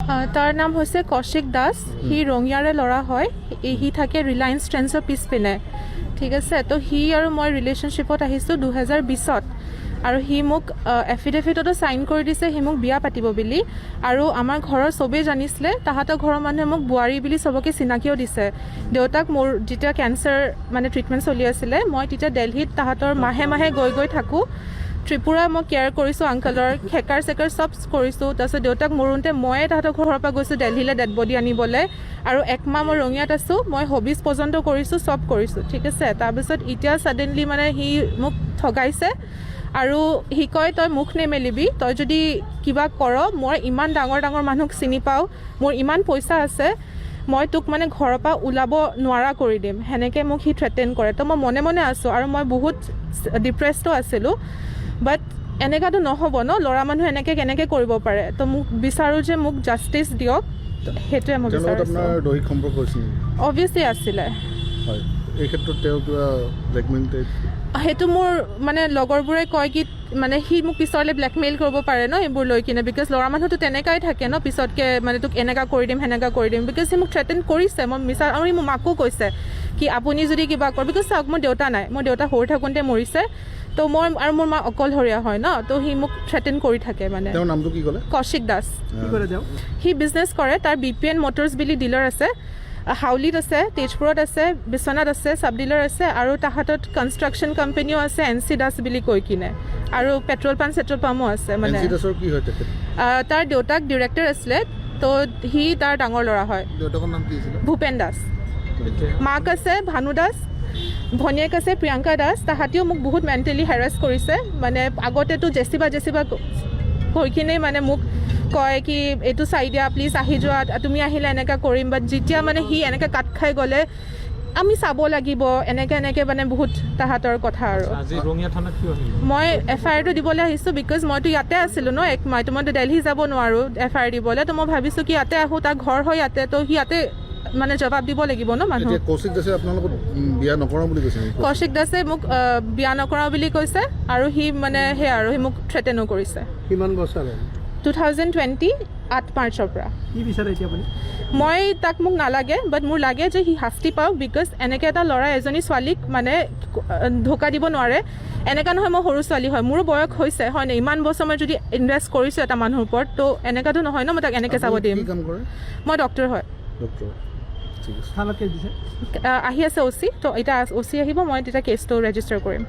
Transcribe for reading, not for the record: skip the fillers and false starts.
তাৰ নাম হৈছে কৌশিক দাস। সি ৰঙিয়াৰে ল'ৰা হয়। সি থাকে ৰিলায়েন্স ট্ৰেণ্ডছৰ পিছপিনে, ঠিক আছে। তো সি আৰু মই ৰিলেশ্যনশ্বিপত আহিছোঁ 2020ত, আৰু সি মোক এফিডেভিটতো চাইন কৰি দিছে সি মোক বিয়া পাতিব বুলি। আৰু আমাৰ ঘৰৰ চবেই জানিছিলে, তাহাঁতৰ ঘৰৰ মানুহে মোক বোৱাৰী বুলি চবকে চিনাকিও দিছে। দেউতাক মোৰ যেতিয়া কেঞ্চাৰ মানে ট্ৰিটমেণ্ট চলি আছিলে, মই তেতিয়া দিল্লীত তাহাঁতৰ মাহে মাহে গৈ থাকোঁ। ত্ৰিপুৰা মই কেয়াৰ কৰিছোঁ, আংকলৰ খেকাৰ চেকাৰ চব কৰিছোঁ। তাৰপিছত দেউতাক মৰোঁতে ময়ে তাহাঁতৰ ঘৰৰ পৰা গৈছোঁ দিল্লীলৈ ডেড বডি আনিবলৈ। আৰু একমাহ মই ৰঙিয়াত আছোঁ, মই হবিজ পৰ্যন্ত কৰিছোঁ, চব কৰিছোঁ, ঠিক আছে। তাৰপিছত এতিয়া ছাডেনলি মানে সি মোক ঠগাইছে আৰু সি কয় তই মুখ নেমেলিবি, তই যদি কিবা কৰ, মই ইমান ডাঙৰ ডাঙৰ মানুহক চিনি পাওঁ, মোৰ ইমান পইচা আছে, মই তোক মানে ঘৰৰ পৰা ওলাব নোৱাৰা কৰি দিম, সেনেকৈ মোক সি থ্ৰেটেন কৰে। তো মই মনে মনে আছোঁ আৰু মই বহুত ডিপ্ৰেছডো আছিলোঁ। বাট এনেকুৱাতো নহ'ব ন, ল'ৰা মানুহ এনেকৈ কেনেকৈ কৰিব পাৰে। তো মোক বিচাৰোঁ যে মোক জাষ্টিচ দিয়ক, সেইটোৱে মই বিচাৰোঁ। অবভিয়াছলি আছিলে। এই ক্ষেত্ৰত তেওঁ কিবা ব্লেকমেইল সেইটো মোৰ মানে লগৰবোৰে কয় কি মানে সি মোক পিছলৈ ব্লেকমেইল কৰিব পাৰে ন এইবোৰ লৈ কিনে, বিকজ ল'ৰা মানুহটো তেনেকুৱাই থাকে ন, পিছতকৈ মানে তোক এনেকুৱা কৰি দিম সেনেকুৱা কৰি দিম, বিকজ সি মোক থ্ৰেটেন কৰিছে। মই মিছাৰ আৰু মোৰ মাকো কৈছে কি আপুনি যদি কিবা কৰে, বিকজ চাওক মোৰ দেউতা নাই, মোৰ দেউতা সৰু থাকোঁতে মৰিছে। তো মই আৰু মোৰ মা অকলশৰীয়া হয় ন, তো সি মোক থ্ৰেটেন কৰি থাকে। মানে তেওঁৰ নামটো কি ক'লে? কৌশিক দাস। সি বিজনেছ কৰে, তাৰ BPN মটৰ্ছ বুলি ডিলাৰ আছে, হাউলিত আছে, তেজপুৰত আছে, বিশ্বনাথ আছে, চাব ডিলাৰ আছে, আৰু তাহাঁতত কনষ্ট্ৰাকশ্যন কোম্পানীও আছে, NC দাস বুলি কৈ কিনে, আৰু পেট্ৰল পাম্পো আছে। মানে তাৰ দেউতাক ডিৰেক্টৰ আছিলে, তো সি তাৰ ডাঙৰ ল'ৰা হয়। ভূপেন দাস। মাক আছে ভানু দাস, ভনীয়েক আছে প্ৰিয়ংকা দাস। তাহাঁতিও মোক বহুত মেণ্টেলি হেৰাছ কৰিছে। মানে আগতেতো জেচিবা কৈ কিনে মানে মোক কয় কি এইটো চাই দিয়া প্লিজ, আহি যোৱা, তুমি আহিলে এনেকৈ কৰিম। বাট যেতিয়া মানে সি এনেকৈ কাট খাই গ'লে আমি চাব লাগিব, এনেকৈ মানে বহুত তাহাঁতৰ কথা। আৰু মই FIRটো দিবলৈ আহিছোঁ, বিকজ মইতো ইয়াতে আছিলোঁ ন এক মাহ, মইতো দিল্লী যাব নোৱাৰোঁ FIR দিবলৈ। তো মই ভাবিছোঁ কি ইয়াতে আহোঁ, তাৰ ঘৰ হয় ইয়াতে, তো সি ইয়াতে মানে জবাব দিব লাগিব ন মানুহ। কৌশিক দাসে আপোনালোকক বিয়া নকৰাওঁ বুলি কৈছে? কৌশিক দাসে মোক বিয়া নকৰাওঁ বুলি কৈছে, আৰু সি মানে সেই আৰু সি মোক থ্ৰেটেনো কৰিছে। কিমান বছৰ? 2020 8 মাৰ্চৰ পৰা। কি বিচাৰে এতিয়া আপুনি? মই তাক মোক নালাগে, বাট মোৰ লাগে যে সি শাস্তি পাওক, বিকজ এনেকৈ এটা ল'ৰা এজনী ছোৱালীক মানে ধোকা দিব নোৱাৰে। এনেকুৱা নহয় মই সৰু ছোৱালী হয়, মোৰো বয়স হৈছে হয় নে, ইমান বছৰ মই যদি ইনভেষ্ট কৰিছোঁ এটা মানুহৰ ওপৰত, তো এনেকুৱাতো নহয় ন মই তাক এনেকৈ চাব দিম। মই ডক্টৰ হয়। আহি আছে OC, তো এতিয়া OC আহিব, মই তেতিয়া কেছটো ৰেজিষ্টাৰ কৰিম।